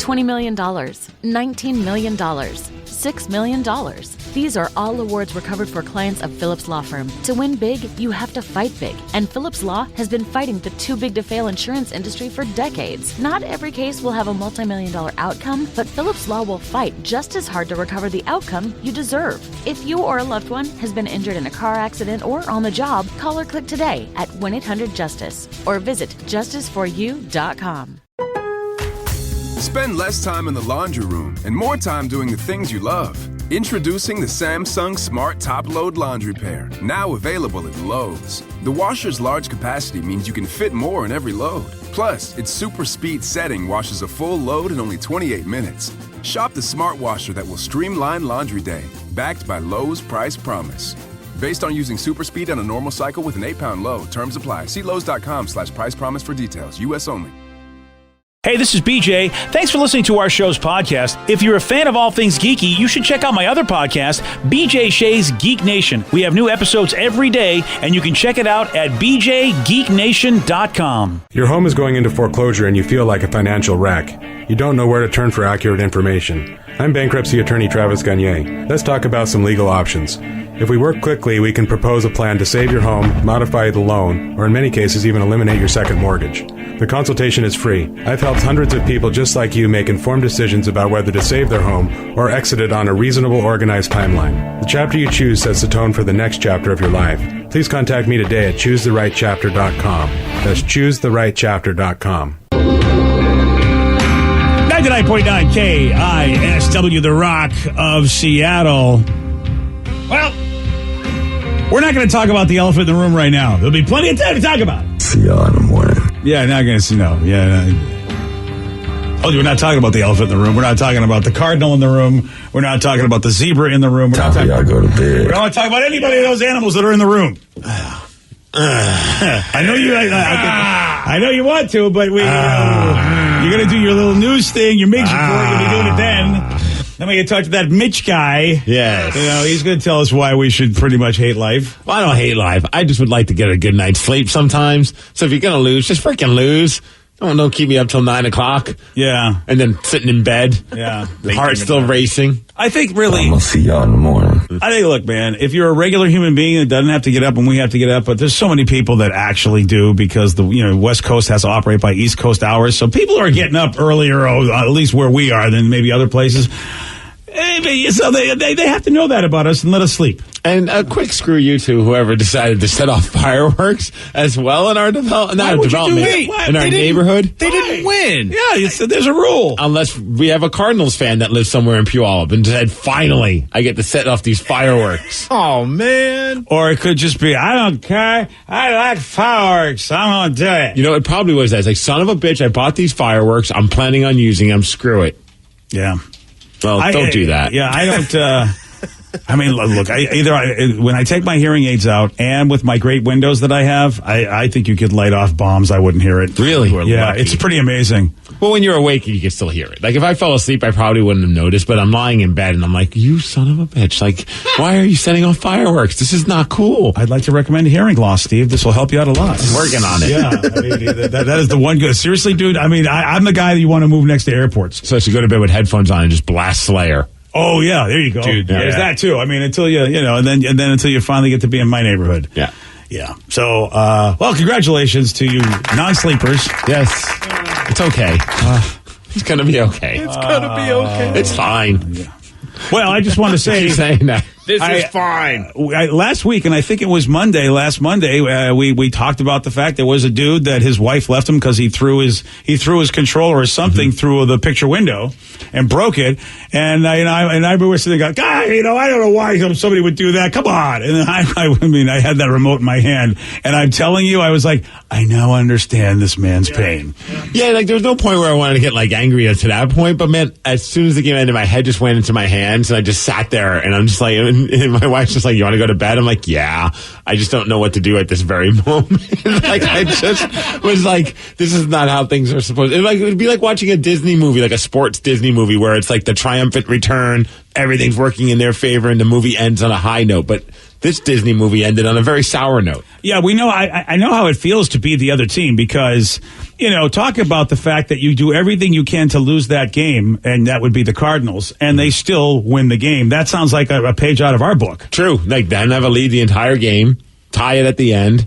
$20 million, $19 million, $6 million. These are all awards recovered for clients of Phillips Law Firm. To win big, you have to fight big. And Phillips Law has been fighting the too big to fail insurance industry for decades. Not every case will have a multi-million-dollar outcome, but Phillips Law will fight just as hard to recover the outcome you deserve. If you or a loved one has been injured in a car accident or on the job, call or click today at 1-800-JUSTICE or visit justiceforyou.com. Spend less time in the laundry room and more time doing the things you love. Introducing the Samsung Smart Top Load Laundry Pair, now available at Lowe's. The washer's large capacity means you can fit more in every load. Plus, its super speed setting washes a full load in only 28 minutes. Shop the smart washer that will streamline laundry day, backed by Lowe's Price Promise. Based on using super speed on a normal cycle with an 8-pound load. Terms apply. See Lowe's.com/price promise for details. U.S. only. Hey, this is BJ. Thanks for listening to our show's podcast. If you're a fan of all things geeky, you should check out my other podcast, BJ Shea's Geek Nation. We have new episodes every day, and you can check it out at bjgeeknation.com. Your home is going into foreclosure and you feel like a financial wreck. You don't know where to turn for accurate information. I'm bankruptcy attorney Travis Gagne. Let's talk about some legal options. If we work quickly, we can propose a plan to save your home, modify the loan, or in many cases even eliminate your second mortgage. The consultation is free. I've helped hundreds of people just like you make informed decisions about whether to save their home or exit it on a reasonable, organized timeline. The chapter you choose sets the tone for the next chapter of your life. Please contact me today at choosetherightchapter.com. That's choosetherightchapter.com. 99.9 KISW, The Rock of Seattle. Well, we're not going to talk about the elephant in the room right now. There'll be plenty of time to talk about it. See y'all in the morning. Yeah, not going to see, no. Yeah. Oh, we're not talking about the elephant in the room. We're not talking about the cardinal in the room. We're not talking about the zebra in the room. We're not talking y'all go to bed. We don't want to talk about anybody of those animals that are in the room. I know you. I know you want to, but you're going to do your little news thing, your Migs report. You'll be doing it then. Then we can talk to that Mitch guy. Yes. You know, he's going to tell us why we should pretty much hate life. Well, I don't hate life. I just would like to get a good night's sleep sometimes. So if you're going to lose, just freaking lose. Don't keep me up till 9 o'clock. Yeah. And then sitting in bed. Yeah. The heart's still racing. I think really. I'm going to see y'all in the morning. I think, look, man, if you're a regular human being that doesn't have to get up when we have to get up, but there's so many people that actually do because the West Coast has to operate by East Coast hours. So people are getting up earlier, at least where we are, than maybe other places. So they have to know that about us and let us sleep. And a quick screw you to whoever decided to set off fireworks as well in our development, in our neighborhood. They didn't win. Yeah, there's a rule. Unless we have a Cardinals fan that lives somewhere in Puyallup and said, finally, I get to set off these fireworks. Oh, man. Or it could just be, I don't care. I like fireworks. I'm going to do it. You know, it probably was that. It's like, son of a bitch, I bought these fireworks. I'm planning on using them. Screw it. Yeah. Well, don't do that. Yeah, I don't. I mean, look, when I take my hearing aids out and with my great windows that I have, I think you could light off bombs. I wouldn't hear it. Really? Yeah, lucky. It's pretty amazing. Well, when you're awake, you can still hear it. Like, if I fell asleep, I probably wouldn't have noticed, but I'm lying in bed and I'm like, you son of a bitch. Like, why are you setting off fireworks? This is not cool. I'd like to recommend hearing loss, Steve. This will help you out a lot. Working on it. Yeah. I mean, that is the one good. Seriously, dude, I mean, I'm the guy that you want to move next to airports. So I should go to bed with headphones on and just blast Slayer. Oh, yeah, there you go. Dude, yeah. There's that, too. I mean, until and then until you finally get to be in my neighborhood. Yeah. Yeah. So, well, congratulations to you non-sleepers. Yes. It's okay. It's going to be okay. It's going to be okay. It's fine. Yeah. Well, I just want to say. Keep saying that. This is fine. Last week, and I think it was last Monday, we talked about the fact there was a dude that his wife left him because he threw his controller or something through the picture window and broke it. And I was sitting there going, God, I don't know why somebody would do that. Come on. And then I had that remote in my hand, and I'm telling you, I was like, I now understand this man's pain. Yeah, like there was no point where I wanted to get like angry to that point, but man, as soon as the game ended, my head just went into my hands, and I just sat there, and I'm just like. And my wife's just like, you want to go to bed? I'm like, yeah. I just don't know what to do at this very moment. Like, I just was like, this is not how things are supposed to. It would be like watching a Disney movie, like a sports Disney movie, where it's like the triumphant return, everything's working in their favor, and the movie ends on a high note. But this Disney movie ended on a very sour note. Yeah, we know. I know how it feels to be the other team because, talk about the fact that you do everything you can to lose that game, and that would be the Cardinals, and they still win the game. That sounds like a page out of our book. True. Like, then have a lead the entire game, tie it at the end,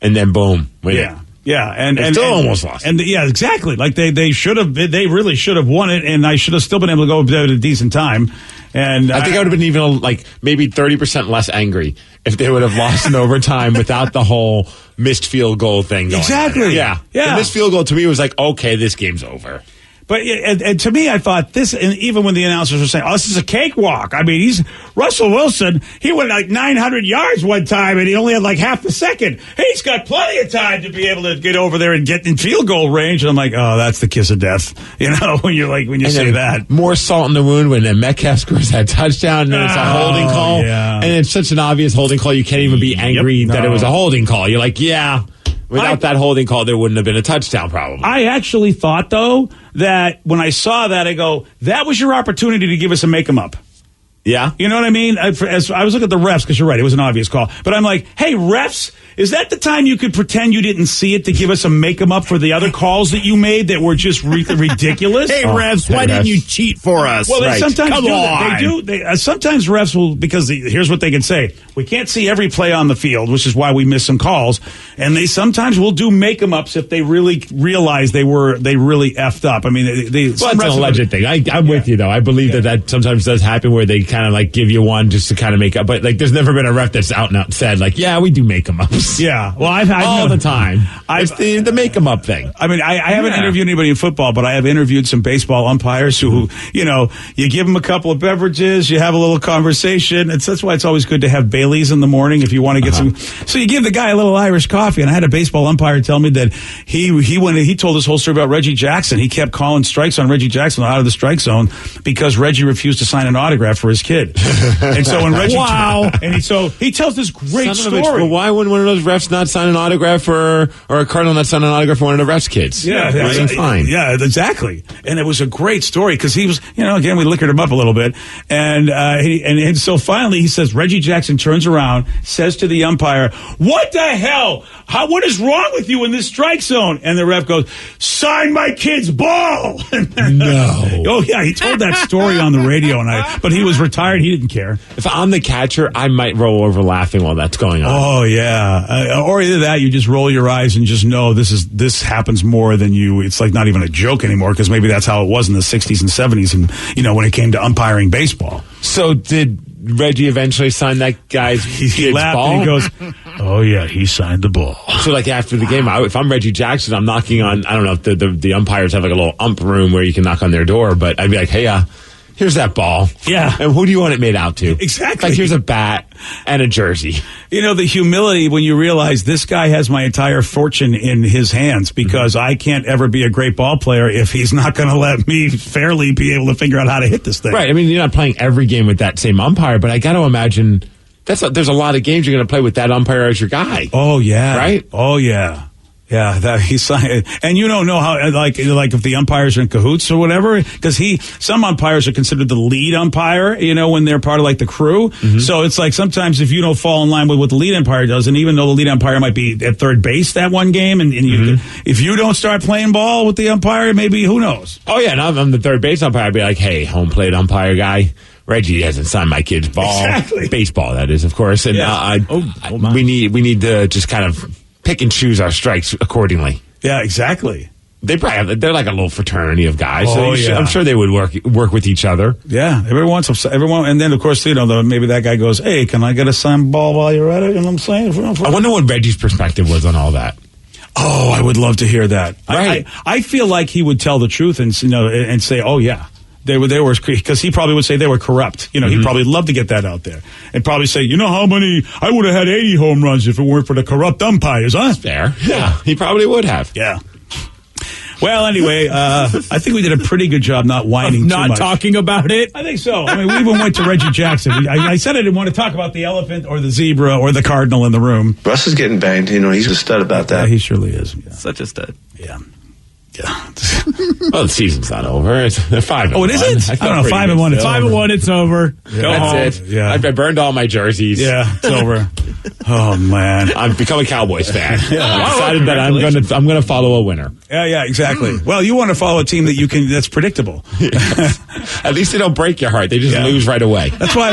and then boom, win it. Yeah, and still almost lost. And yeah, exactly. Like they should have. They really should have won it, and I should have still been able to go at a decent time. And I think I would have been even like maybe 30% less angry if they would have lost in overtime without the whole missed field goal thing going on. Exactly. Yeah. The missed field goal to me was like, okay, this game's over. But and to me, I thought this, and even when the announcers were saying, "Oh, this is a cakewalk." I mean, he's Russell Wilson. He went like 900 yards one time, and he only had like half a second. He's got plenty of time to be able to get over there and get in field goal range. And I'm like, "Oh, that's the kiss of death." When you say that. More salt in the wound when Metcalf scores that touchdown, and then it's a holding call, and it's such an obvious holding call. You can't even be angry that it was a holding call. You're like, yeah. Without that holding call, there wouldn't have been a touchdown probably. I actually thought, though, that when I saw that, I go, that was your opportunity to give us a make-em-up. Yeah. You know what I mean? As I was looking at the refs, because you're right, it was an obvious call. But I'm like, hey, refs, is that the time you could pretend you didn't see it to give us a make-em-up for the other calls that you made that were just ridiculous? Hey, refs, why didn't you cheat for us? Well, they sometimes Come do. on. They do. Sometimes refs will, because here's what they can say. We can't see every play on the field, which is why we miss some calls. And they sometimes will do make-em-ups if they really realize they really effed up. I mean, that's an alleged thing. I'm with you, though. I believe that sometimes does happen where they kind of like give you one just to kind of make up. But like, there's never been a ref that's out and out said like, yeah, we do make them ups. Yeah. Well, I've all the time. It's the make them up thing. I mean, I haven't interviewed anybody in football, but I have interviewed some baseball umpires who, you give them a couple of beverages, you have a little conversation. That's why it's always good to have Baileys in the morning if you want to get some. So you give the guy a little Irish coffee. And I had a baseball umpire tell me that he told this whole story about Reggie Jackson. He kept calling strikes on Reggie Jackson out of the strike zone because Reggie refused to sign an autograph for his kid. And so when Reggie, he tells this great story. Well, why wouldn't one of those refs not sign an autograph or a Cardinal not sign an autograph for one of the refs' kids? Yeah, fine. Yeah, exactly. And it was a great story because he was, again, we liquored him up a little bit, and so finally he says Reggie Jackson turns around, says to the umpire, "What the hell? What is wrong with you in this strike zone?" And the ref goes, "Sign my kid's ball." No. Oh yeah, he told that story on the radio, but he was retired. He didn't care. If I'm the catcher, I might roll over laughing while that's going on. Oh yeah, or either that, you just roll your eyes and just know this happens more than you. It's like not even a joke anymore because maybe that's how it was in the 60s and 70s, and when it came to umpiring baseball. So did Reggie eventually sign that guy's he laughed ball? And he goes, "Oh yeah, he signed the ball." So like after the game, if I'm Reggie Jackson, I'm knocking on. I don't know if the umpires have like a little ump room where you can knock on their door, but I'd be like, "Hey, here's that ball. Yeah. And who do you want it made out to?" Exactly. Like, here's a bat and a jersey. The humility when you realize this guy has my entire fortune in his hands because I can't ever be a great ball player if he's not going to let me fairly be able to figure out how to hit this thing. Right. I mean, you're not playing every game with that same umpire, but I got to imagine there's a lot of games you're going to play with that umpire as your guy. Oh, yeah. Right? Oh, yeah. Yeah, that he signed, and you don't know how, like if the umpires are in cahoots or whatever, because some umpires are considered the lead umpire, when they're part of like the crew. Mm-hmm. So it's like sometimes if you don't fall in line with what the lead umpire does, and even though the lead umpire might be at third base that one game, and if you don't start playing ball with the umpire, maybe who knows? Oh yeah, and I'm the third base umpire. I'd be like, "Hey, home plate umpire guy, Reggie hasn't signed my kid's ball, exactly. Baseball that is, of course." And we need to just kind of pick and choose our strikes accordingly. Yeah, exactly. They probably they're like a little fraternity of guys. Oh, so I'm sure they would work with each other. Yeah, everyone, and then of course maybe that guy goes, "Hey, can I get a signed ball while you're at it?" You know what I'm saying? I wonder what Reggie's perspective was on all that. Oh, I would love to hear that. Right. I feel like he would tell the truth and say, "Oh yeah." They were because he probably would say they were corrupt. He'd probably love to get that out there and probably say, how many I would have had 80 home runs if it weren't for the corrupt umpires, huh? Fair. Yeah, he probably would have. Yeah. Well, anyway, I think we did a pretty good job not whining too much. Not talking about it? I think so. I mean, we even went to Reggie Jackson. I said I didn't want to talk about the elephant or the zebra or the cardinal in the room. Russ is getting banged. He's a stud about that. Yeah, he surely is. Yeah. Such a stud. Yeah. Yeah. Well, the season's not over. They're 5-1. Oh, it isn't? I don't know. 5-1. It's 5-1. It's over. That's it. Yeah. I burned all my jerseys. Yeah, it's over. Oh man, I've become a Cowboys fan. I've decided that I'm gonna follow a winner. Yeah, exactly. Well, you want to follow a team that's predictable. At least they don't break your heart. They just lose right away. That's why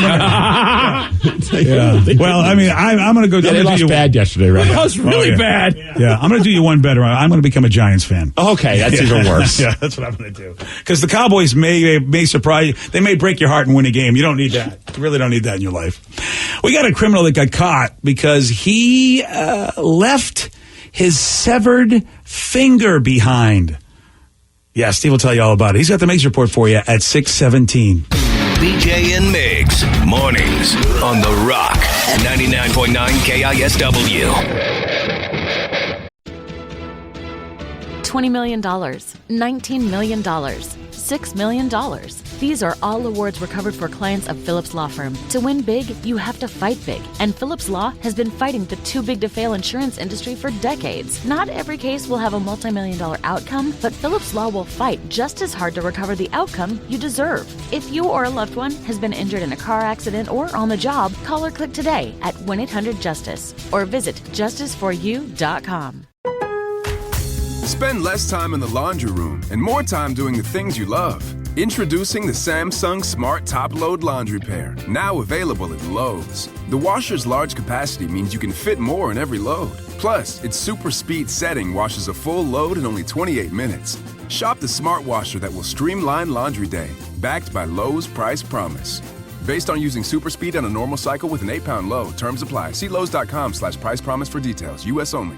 Well, I mean, I'm going to go. Yeah, they lost bad yesterday, right? That was really bad. Yeah, I'm going to do you one better. I'm going to become a Giants fan. Okay, that's even worse. Yeah, that's what I'm going to do. Because the Cowboys may surprise you. They may break your heart and win a game. You don't need that. You really don't need that in your life. We got a criminal that got caught because he left his severed finger behind. Yeah, Steve will tell you all about it. He's got the Migs Report for you at 6:17. BJ and Migs, mornings on The Rock, 99.9 KISW. $20 million, $19 million, $6 million. These are all awards recovered for clients of Phillips Law Firm. To win big, you have to fight big. And Phillips Law has been fighting the too big to fail insurance industry for decades. Not every case will have a multi-million-dollar outcome, but Phillips Law will fight just as hard to recover the outcome you deserve. If you or a loved one has been injured in a car accident or on the job, call or click today at 1-800-JUSTICE or visit justiceforyou.com. Spend less time in the laundry room and more time doing the things you love. Introducing the Samsung Smart Top Load Laundry Pair, now available at Lowe's. The washer's large capacity means you can fit more in every load. Plus, its super speed setting washes a full load in only 28 minutes. Shop the smart washer that will streamline laundry day, backed by Lowe's Price Promise. Based on using super speed on a normal cycle with an 8-pound load. Terms apply. See Lowe's.com/price promise for details. U.S. only.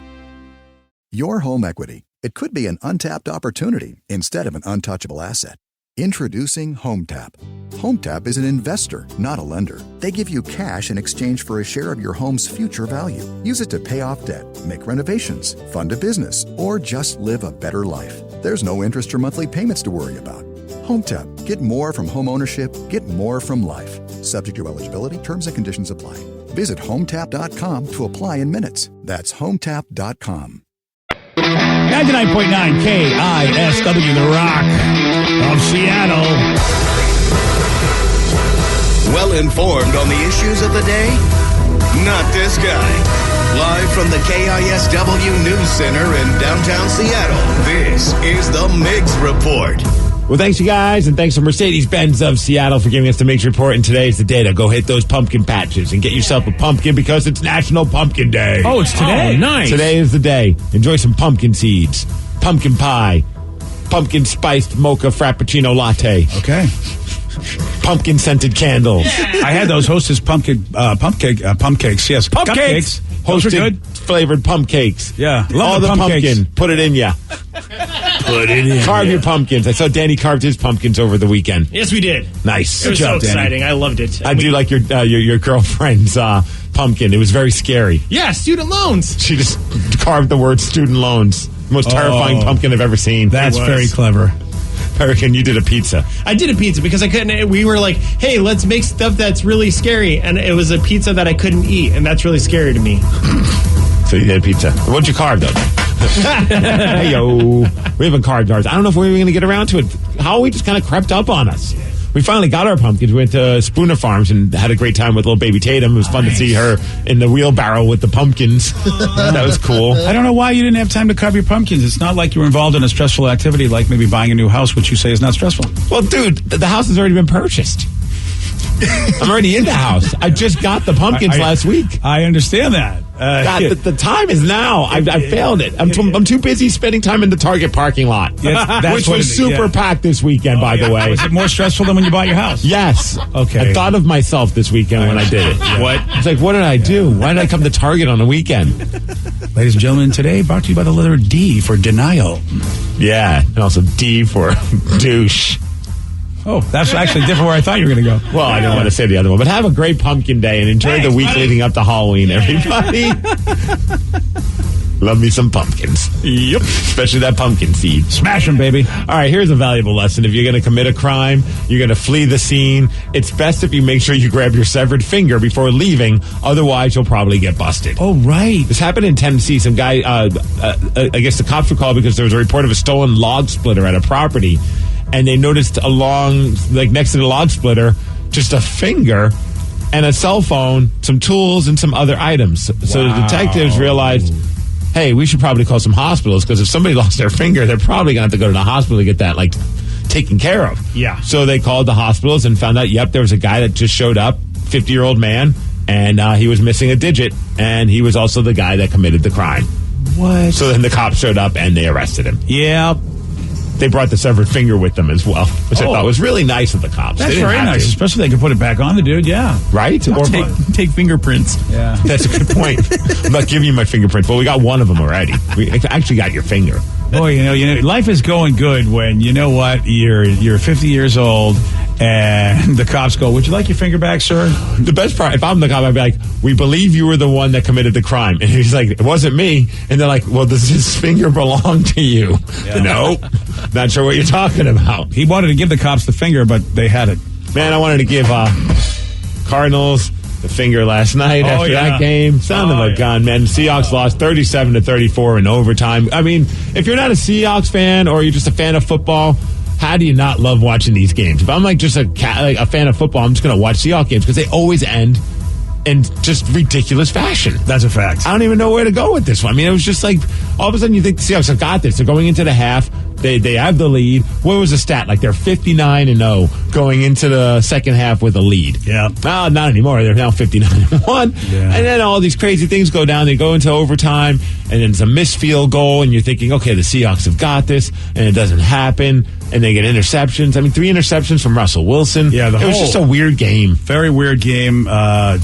Your home equity. It could be an untapped opportunity instead of an untouchable asset. Introducing HomeTap. HomeTap is an investor, not a lender. They give you cash in exchange for a share of your home's future value. Use it to pay off debt, make renovations, fund a business, or just live a better life. There's no interest or monthly payments to worry about. HomeTap. Get more from home ownership. Get more from life. Subject to eligibility. Terms and conditions apply. Visit HomeTap.com to apply in minutes. That's HomeTap.com. 99.9 KISW, The Rock of Seattle. Well informed on the issues of the day? Not this guy. Live from the KISW News Center in downtown Seattle, this is the Migs Report. Well, thanks, you guys, and thanks to Mercedes-Benz of Seattle for giving us the Migs Report. And today is the day to go hit those pumpkin patches and get yourself a pumpkin because it's National Pumpkin Day. Oh, it's today. Oh, Nice. Today is the day. Enjoy some pumpkin seeds, pumpkin pie, pumpkin spiced mocha frappuccino latte. Okay. Pumpkin scented candles. I had those Hostess pump cakes. Yes, Cupcakes. Those are Hosted good. flavored pump cakes. Yeah, love all the pump pumpkin. cakes. Put it in ya. Put it in. Carve your pumpkins. I saw Danny carved his pumpkins over the weekend. Yes, we did. Nice. It was so exciting. I loved it. I do like your girlfriend's pumpkin. It was very scary. Yeah, student loans. She just carved the word student loans. Most terrifying pumpkin I've ever seen. That's very clever. Peregrine, you did a pizza. I did a pizza because I couldn't. We were like, hey, let's make stuff that's really scary. And it was a pizza that I couldn't eat. And that's really scary to me. So you did a pizza. What'd you carve, though? Hey, yo. We haven't carved ours. I don't know if we're even going to get around to it. Halloween just kind of crept up on us. We finally got our pumpkins. We went to Spooner Farms and had a great time with little baby Tatum. It was fun to see her in the wheelbarrow with the pumpkins. That was cool. I don't know why you didn't have time to carve your pumpkins. It's not like you were involved in a stressful activity like maybe buying a new house, which you say is not stressful. Well, dude, the house has already been purchased. I'm already in the house. I just got the pumpkins last week. I understand that. God, the time is now. I failed it. I'm too busy spending time in the Target parking lot, That's which what was it is, super yeah. packed this weekend, by the way. Was it more stressful than when you bought your house? Yes. Okay. I thought of myself this weekend when I did it. What? It's like, what did I do? Why did I come to Target on a weekend? Ladies and gentlemen, today brought to you by the letter D for denial. Yeah, and also D for douche. Oh, that's actually different where I thought you were going to go. Well, I didn't want to say the other one, but have a great pumpkin day and enjoy the week leading up to Halloween, everybody. Love me some pumpkins. Yep. Especially that pumpkin seed. Smash them, baby. All right, here's a valuable lesson. If you're going to commit a crime, you're going to flee the scene, it's best if you make sure you grab your severed finger before leaving. Otherwise, you'll probably get busted. Oh, right. This happened in Tennessee. Some guy, I guess the cops were called because there was a report of a stolen log splitter at a property. And they noticed along, like next to the log splitter, just a finger and a cell phone, some tools, and some other items. So the detectives realized, hey, we should probably call some hospitals, because if somebody lost their finger, they're probably going to have to go to the hospital to get that, like, taken care of. Yeah. So they called the hospitals and found out, yep, there was a guy that just showed up, 50-year-old man, and he was missing a digit, and he was also the guy that committed the crime. What? So then the cops showed up, and they arrested him. Yeah. They brought the severed finger with them as well, which I thought was really nice of the cops. That's very nice, especially they could put it back on the dude, yeah. Right? Or take fingerprints. Yeah. That's a good point. I'm not giving you my fingerprint, but we got one of them already. We actually got your finger. Boy, you know, life is going good when, you know what, you're 50 years old and the cops go, would you like your finger back, sir? The best part, if I'm the cop, I'd be like, we believe you were the one that committed the crime. And he's like, it wasn't me. And they're like, well, does his finger belong to you? Yeah. No. Not sure what you're talking about. He wanted to give the cops the finger, but they had it. Man, I wanted to give Cardinals the finger last night after that game. Son of a gun, man. Seahawks lost 37-34 in overtime. I mean, if you're not a Seahawks fan or you're just a fan of football, how do you not love watching these games? If I'm like just a fan of football, I'm just going to watch Seahawks games because they always end in just ridiculous fashion. That's a fact. I don't even know where to go with this one. I mean, it was just like, all of a sudden you think the Seahawks have got this. They're going into the half. They have the lead. What was the stat? Like they're 59-0 going into the second half with a lead. Yeah. Well, not anymore. They're now 59-1. Yeah. And then all these crazy things go down. They go into overtime, and then it's a missed field goal, and you're thinking, okay, the Seahawks have got this, and it doesn't happen. And they get interceptions. I mean, 3 interceptions from Russell Wilson. Yeah, it was just a weird game. Very weird game.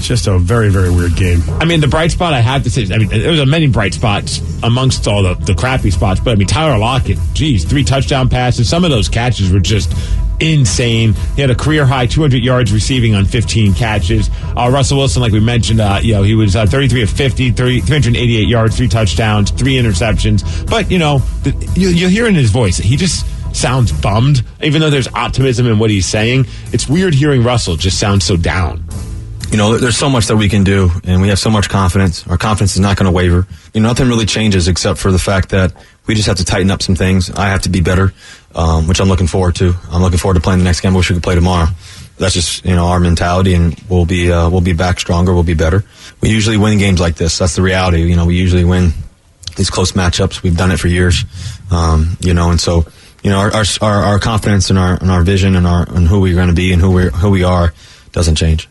Just a very, very weird game. I mean, the bright spot I have to say, I mean, there was many bright spots amongst all the crappy spots, but I mean, Tyler Lockett, geez, 3 touchdown passes. Some of those catches were just insane. He had a career high 200 yards receiving on 15 catches. Russell Wilson, like we mentioned, he was 33 of 50, 388 yards, 3 touchdowns, 3 interceptions. But, you'll hear in his voice, he just sounds bummed, even though there's optimism in what he's saying. It's weird hearing Russell just sound so down. There's so much that we can do, and we have so much confidence. Our confidence is not going to waver. Nothing really changes except for the fact that we just have to tighten up some things. I have to be better, which I'm looking forward to. I'm looking forward to playing the next game. I wish we could play tomorrow. That's just, our mentality, and we'll be back stronger. We'll be better. We usually win games like this. That's the reality. We usually win these close matchups. We've done it for years, and so, our confidence and our vision and who we're going to be and who we are doesn't change.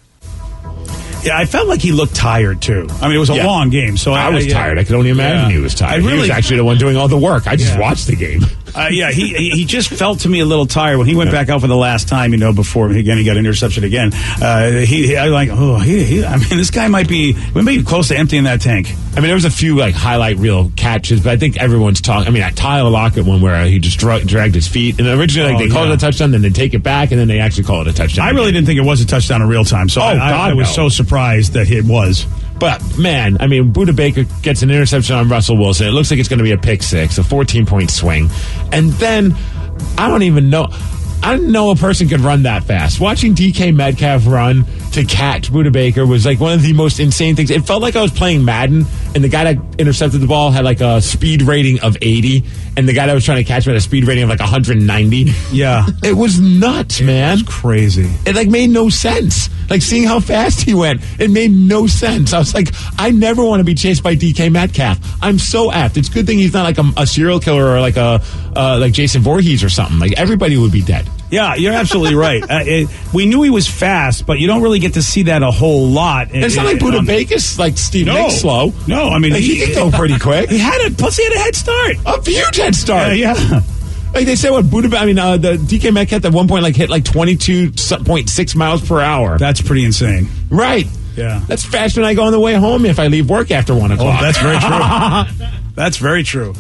Yeah, I felt like he looked tired, too. I mean, it was a long game. So I was tired. I could only imagine he was tired. He was actually the one doing all the work. I just watched the game. He just felt to me a little tired when he went back out for the last time, before, again, he got an interception again. I mean, this guy might be close to emptying that tank. I mean, there was a few, highlight reel catches, but I think everyone's talking. I mean, that Tyler Lockett one where he just dragged his feet. And originally, they called it a touchdown, then they take it back, and then they actually call it a touchdown. I really didn't think it was a touchdown in real time, so I was so surprised that it was. But, man, I mean, Budda Baker gets an interception on Russell Wilson. It looks like it's going to be a pick six, a 14-point swing. And then, I didn't know a person could run that fast. Watching DK Metcalf run to catch Budda Baker was one of the most insane things. It felt like I was playing Madden, and the guy that intercepted the ball had a speed rating of 80, and the guy that was trying to catch him had a speed rating of 190. Yeah. It was nuts, man. It was crazy. It made no sense. Seeing how fast he went, it made no sense. I was like, I never want to be chased by DK Metcalf. I'm so apt. It's a good thing he's not a serial killer or like Jason Voorhees or something. Everybody would be dead. Yeah, you're absolutely right. We knew he was fast, but you don't really get to see that a whole lot. It's not like Budda Baker's Steve Nick's slow. No, I mean he could go pretty quick. Plus he had a head start, a huge head start. Yeah. They say the DK Metcalf at one point hit 22.6 miles per hour. That's pretty insane. Right. Yeah. That's faster than I go on the way home if I leave work after 1 o'clock. Oh, that's very true. That's very true.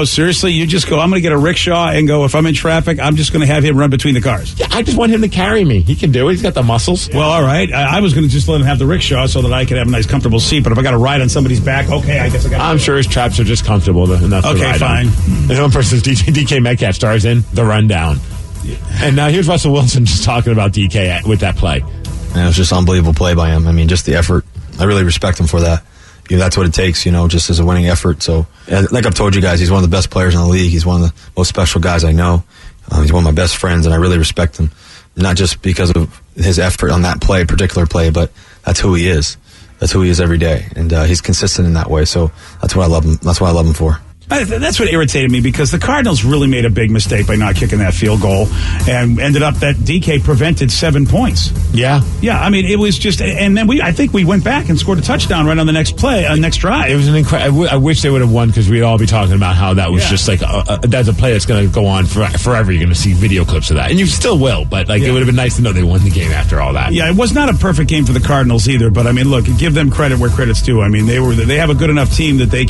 Seriously, you just go, I'm going to get a rickshaw and go, if I'm in traffic, I'm just going to have him run between the cars. Yeah, I just want him to carry me. He can do it. He's got the muscles. Well, all right. I was going to just let him have the rickshaw so that I could have a nice, comfortable seat. But if I got to ride on somebody's back, okay, I guess I got to. I'm sure his traps are just comfortable enough to Okay, ride fine. on. And one person's DK Metcalf stars in The Rundown. Yeah. And now here's Russell Wilson just talking about DK with that play. And it was just an unbelievable play by him. I mean, just the effort. I really respect him for that. That's what it takes, just as a winning effort. So, like I've told you guys, he's one of the best players in the league. He's one of the most special guys I know. He's one of my best friends, and I really respect him. Not just because of his effort on that particular play, but that's who he is. That's who he is every day, and he's consistent in that way. So that's what I love him. That's what I love him for. That's what irritated me, because the Cardinals really made a big mistake by not kicking that field goal, and ended up that DK prevented 7 points. Yeah. Yeah, I mean, it was just, and then I think we went back and scored a touchdown right on the next play, next drive. It was an incredible. I wish they would have won, because we'd all be talking about how that was just like that's a play that's going to go on forever. You're going to see video clips of that, and you still will. But it would have been nice to know they won the game after all that. Yeah, it was not a perfect game for the Cardinals either. But I mean, look, give them credit where credit's due. I mean, they have a good enough team that they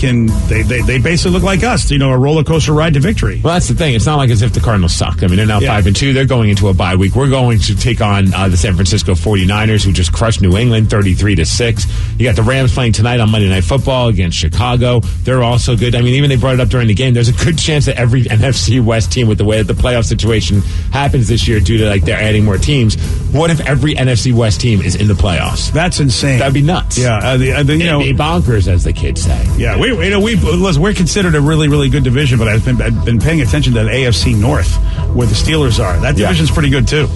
basically look like us. A roller coaster ride to victory. Well, that's the thing. It's not like as if the Cardinals suck. I mean, they're now 5-2. They're going into a bye week. We're going to take on the San Francisco 49ers, who just crushed New England 33-6. You got the Rams playing tonight on Monday Night Football against Chicago. They're also good. I mean, even they brought it up during the game. There's a good chance that every NFC West team, with the way that the playoff situation happens this year due to they're adding more teams, what if every NFC West team is in the playoffs? That's insane. That'd be nuts. Yeah, it'd be bonkers, as the kids say. Yeah, we're considered a really, really good division, but I've been paying attention to the AFC North, where the Steelers are. That division's pretty good too.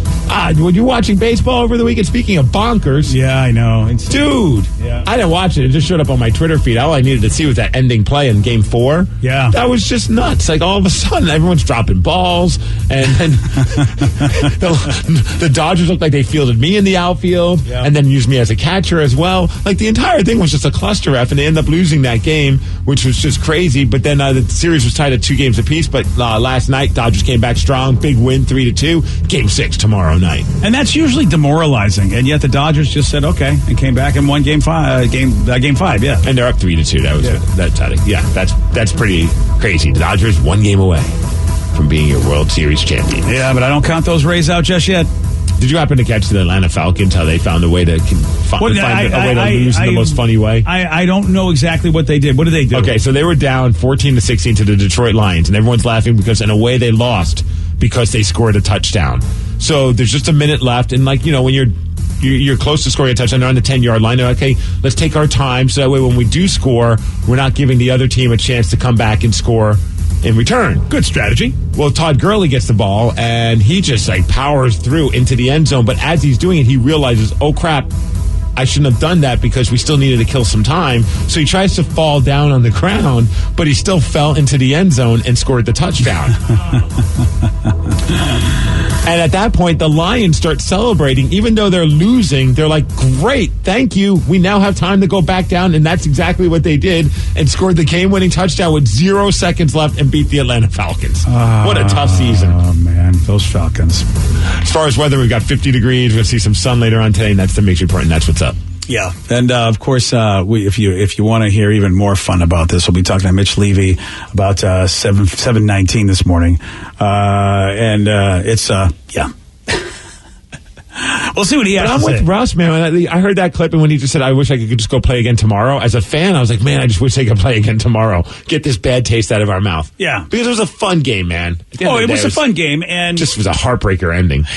Were you watching baseball over the weekend? Speaking of bonkers, yeah, I know, dude. Yeah. I didn't watch it. It just showed up on my Twitter feed. All I needed to see was that ending play in Game 4. Yeah, that was just nuts. Like all of a sudden, everyone's dropping balls, and then the Dodgers looked like they fielded me in the outfield, and then used me as a catcher as well. Like the entire thing was just a cluster F, and they ended up losing that game, which was just crazy. But then the series was tied at 2 games apiece. But last night, Dodgers came back strong, big win, 3-2. Game 6 tomorrow night, and that's usually demoralizing. And yet the Dodgers just said okay and came back and won Game 5. Game 5, yeah, and they're up 3-2. That was that's pretty crazy. The Dodgers 1 game away from being your World Series champion. Yeah, but I don't count those Rays out just yet. Did you happen to catch the Atlanta Falcons, how they found a way to find a way to lose in the most funny way? I don't know exactly what they did. What did they do? Okay, so they were down 14-16 to the Detroit Lions, and everyone's laughing because in a way they lost because they scored a touchdown. So there's just a minute left, and when you're close to scoring a touchdown, they're on the 10-yard line. They're okay, let's take our time so that way when we do score, we're not giving the other team a chance to come back and score in return. Good strategy. Well, Todd Gurley gets the ball, and he just powers through into the end zone. But as he's doing it, he realizes, oh, crap, I shouldn't have done that because we still needed to kill some time. So he tries to fall down on the ground, but he still fell into the end zone and scored the touchdown. And at that point, the Lions start celebrating. Even though they're losing, they're like, great, thank you. We now have time to go back down. And that's exactly what they did, and scored the game-winning touchdown with 0 seconds left and beat the Atlanta Falcons. What a tough season. Oh, man, those Falcons. As far as weather, we've got 50 degrees. We're going to see some sun later on today, and that's the Mix Report, and that's what's up. Yeah, and of course, if you want to hear even more fun about this, we'll be talking to Mitch Levy about 7:19 this morning, and it's yeah. We'll see what he has to say. I'm with Russ, man. I heard that clip, and when he just said, I wish I could just go play again tomorrow. As a fan, I was like, man, I just wish they could play again tomorrow. Get this bad taste out of our mouth. Yeah. Because it was a fun game, man. It was a fun game, and just was a heartbreaker ending.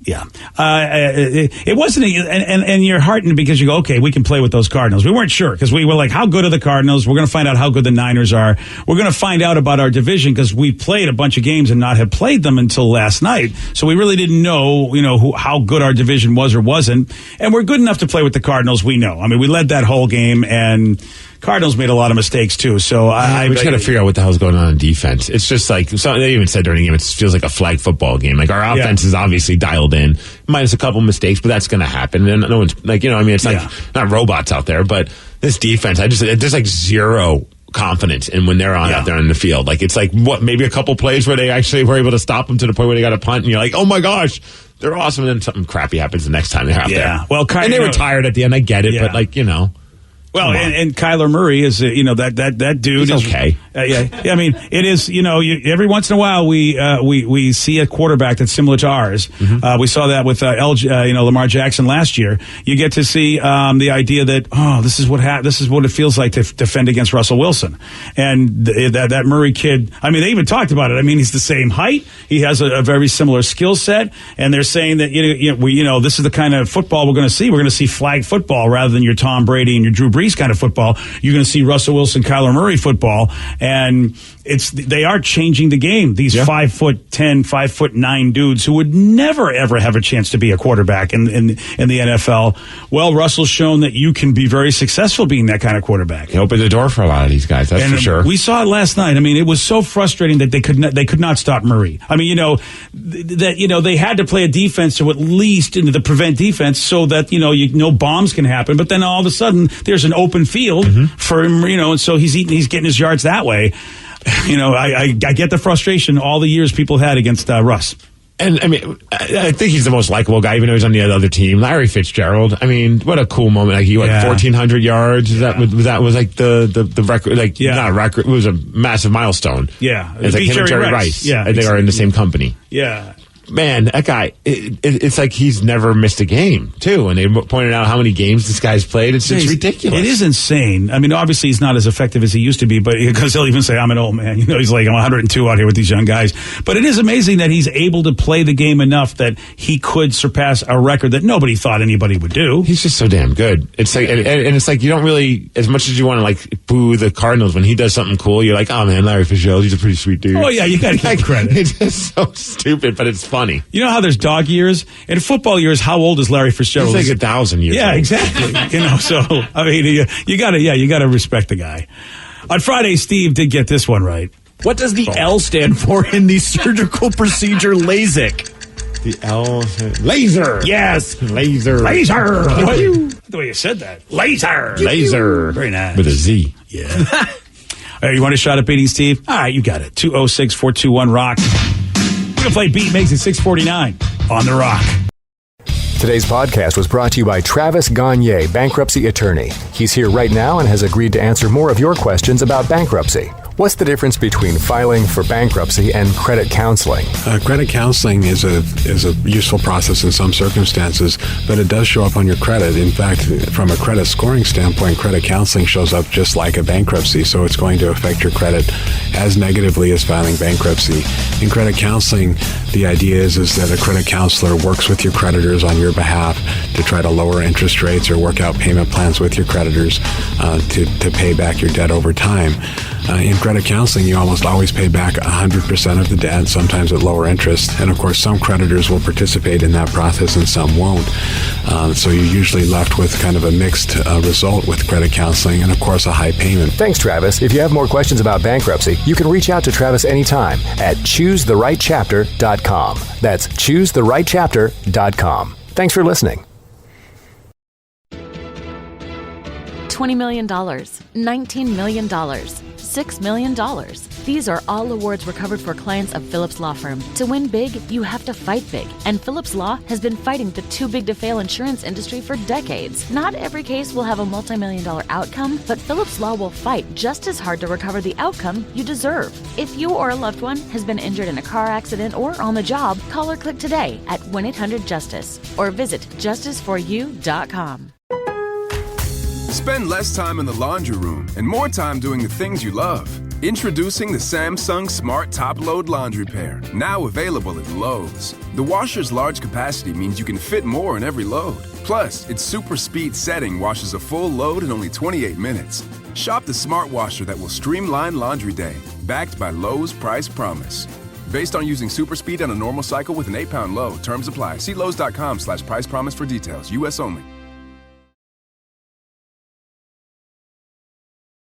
Yeah. It wasn't, and you're heartened because you go, okay, we can play with those Cardinals. We weren't sure because we were like, how good are the Cardinals? We're going to find out how good the Niners are. We're going to find out about our division because we played a bunch of games and not have played them until last night. So we really didn't know, how good our division was or wasn't. And we're good enough to play with the Cardinals. We know. I mean, we led that whole game, and Cardinals made a lot of mistakes too. So we just got to figure out what the hell's going on in defense. It's just like they even said during the game, it feels like a flag football game. Like our offense is obviously dialed in, minus a couple mistakes, but that's going to happen. And no one's it's like not robots out there, but this defense, there's like zero confidence in when they're out there in the field. Like it's like maybe a couple plays where they actually were able to stop them to the point where they got a punt, and you're like, oh my gosh, they're awesome. And then something crappy happens the next time they're out there. Well, and they were tired at the end. I get it, but Well, and Kyler Murray is, that dude. He's is okay. Yeah. I mean, it is, every once in a while we see a quarterback that's similar to ours. Mm-hmm. We saw that with Lamar Jackson last year. You get to see the idea that this is what it feels like to defend against Russell Wilson, and that Murray kid. I mean, they even talked about it. I mean, he's the same height. He has a very similar skill set, and they're saying that this is the kind of football we're going to see. We're going to see flag football rather than your Tom Brady and your Drew Brees kind of football. You're going to see Russell Wilson, Kyler Murray football, and they are changing the game. These 5'10", 5'9" dudes who would never ever have a chance to be a quarterback in the NFL. Well, Russell's shown that you can be very successful being that kind of quarterback. He opened the door for a lot of these guys. That's for sure. We saw it last night. I mean, it was so frustrating that they could not stop Murray. I mean, they had to play a defense to at least to prevent defense so that no bombs can happen. But then all of a sudden there's an open field for him, and so he's getting his yards that way. I get the frustration all the years people had against Russ. And I mean, I think he's the most likable guy, even though he's on the other team. Larry Fitzgerald. I mean, what a cool moment! Like he went 1,400 yards. That was like the record. Like not a record. It was a massive milestone. Yeah, it's like him and Jerry Rice. Yeah, they are in the same company. Yeah. Man, that guy, it's like he's never missed a game, too. And they pointed out how many games this guy's played. It's ridiculous. It is insane. I mean, obviously, he's not as effective as he used to be, but because he'll even say, I'm an old man. He's like, I'm 102 out here with these young guys. But it is amazing that he's able to play the game enough that he could surpass a record that nobody thought anybody would do. He's just so damn good. It's like, and it's like you don't really, as much as you want to like boo the Cardinals when he does something cool, you're like, oh man, Larry Fitzgerald, he's a pretty sweet dude. Oh yeah, you got to give him credit. It's just so stupid, but it's funny. You know how there's dog years? In football years, how old is Larry Fitzgerald? He's like 1,000 years Yeah, old. Exactly. So, I mean, you gotta respect the guy. On Friday, Steve did get this one right. What does the L stand for in the surgical procedure LASIK? The L... Laser! Yes! Laser! The way you said that. Laser! Very nice. With a Z. Yeah. All right, you want a shot at beating Steve? All right, you got it. 206-421-ROCK. We're going to play Beat Makes at 649 on The Rock. Today's podcast was brought to you by Travis Gagne, bankruptcy attorney. He's here right now and has agreed to answer more of your questions about bankruptcy. What's the difference between filing for bankruptcy and credit counseling? Credit counseling is a useful process in some circumstances, but it does show up on your credit. In fact, from a credit scoring standpoint, credit counseling shows up just like a bankruptcy, so it's going to affect your credit as negatively as filing bankruptcy. In credit counseling, the idea is that a credit counselor works with your creditors on your behalf to try to lower interest rates or work out payment plans with your creditors to pay back your debt over time. In credit counseling, you almost always pay back 100% of the debt, sometimes at lower interest. And of course, some creditors will participate in that process and some won't. So you're usually left with kind of a mixed result with credit counseling and, of course, a high payment. Thanks, Travis. If you have more questions about bankruptcy, you can reach out to Travis anytime at ChooseTheRightChapter.com. That's ChooseTheRightChapter.com. Thanks for listening. $20 million, $19 million, $6 million. These are all awards recovered for clients of Phillips Law Firm. To win big, you have to fight big. And Phillips Law has been fighting the too big to fail insurance industry for decades. Not every case will have a multi-million-dollar outcome, but Phillips Law will fight just as hard to recover the outcome you deserve. If you or a loved one has been injured in a car accident or on the job, call or click today at 1-800-JUSTICE or visit justiceforyou.com. Spend less time in the laundry room and more time doing the things you love. Introducing the Samsung Smart Top Load Laundry Pair, now available at Lowe's. The washer's large capacity means you can fit more in every load. Plus, its super speed setting washes a full load in only 28 minutes. Shop the smart washer that will streamline laundry day, backed by Lowe's Price Promise. Based on using super speed on a normal cycle with an 8-pound load, terms apply. See Lowe's.com/price promise for details. U.S. only.